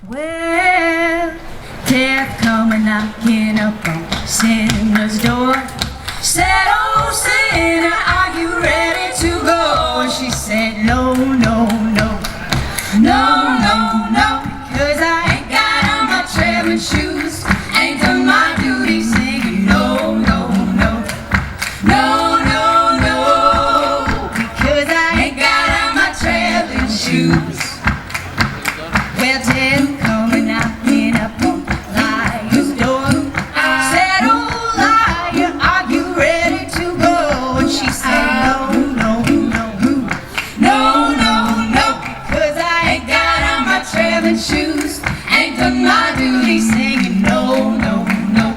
Well, death coming knocking up on Sinner's door. Said, oh sinner, are you ready to go? And she said, no, no, no, no, no, no, cause I ain't got on my traveling shoes, ain't done my duty singing no, no, no, no, no, no, because I ain't got on my traveling shoes. Well, death coming knocking up on liar's door. Said, oh liar, are you ready to go? And she said, no, no, no, no, no, no, cause I ain't got on my traveling shoes, ain't done my duty singing no, no, no,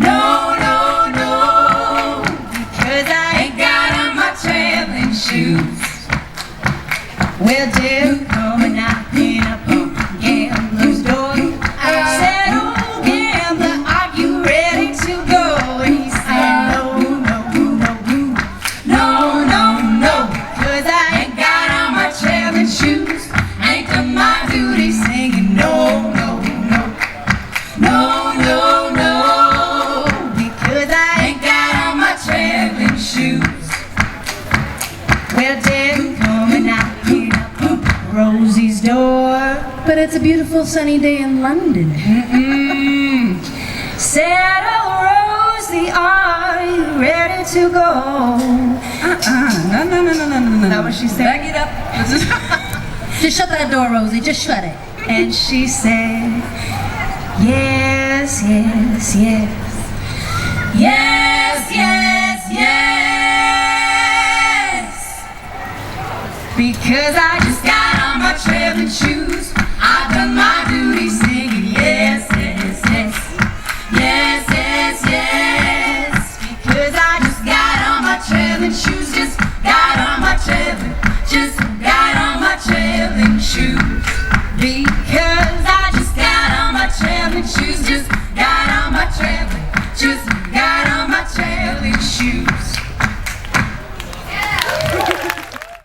no, no, no, because I ain't got on my traveling shoes. Well, death coming knocking up on gambler's door. Said, oh gambler, are you ready to go? And he said, no, no, no, no, no, no, cause I ain't got on my traveling shoes, ain't done my duty singing no, no, no, no, no, no, because I ain't got on my traveling shoes. Well, death coming knocking up on Rosie's door. But it's a beautiful sunny day in London. Said, oh Rosie, are you ready to go? No. That what she said? Back it up. Just shut that door, Rosie. Just shut it. And she said, yes, yes, yes, yes, yes, yes, because I just got on my traveling shoes,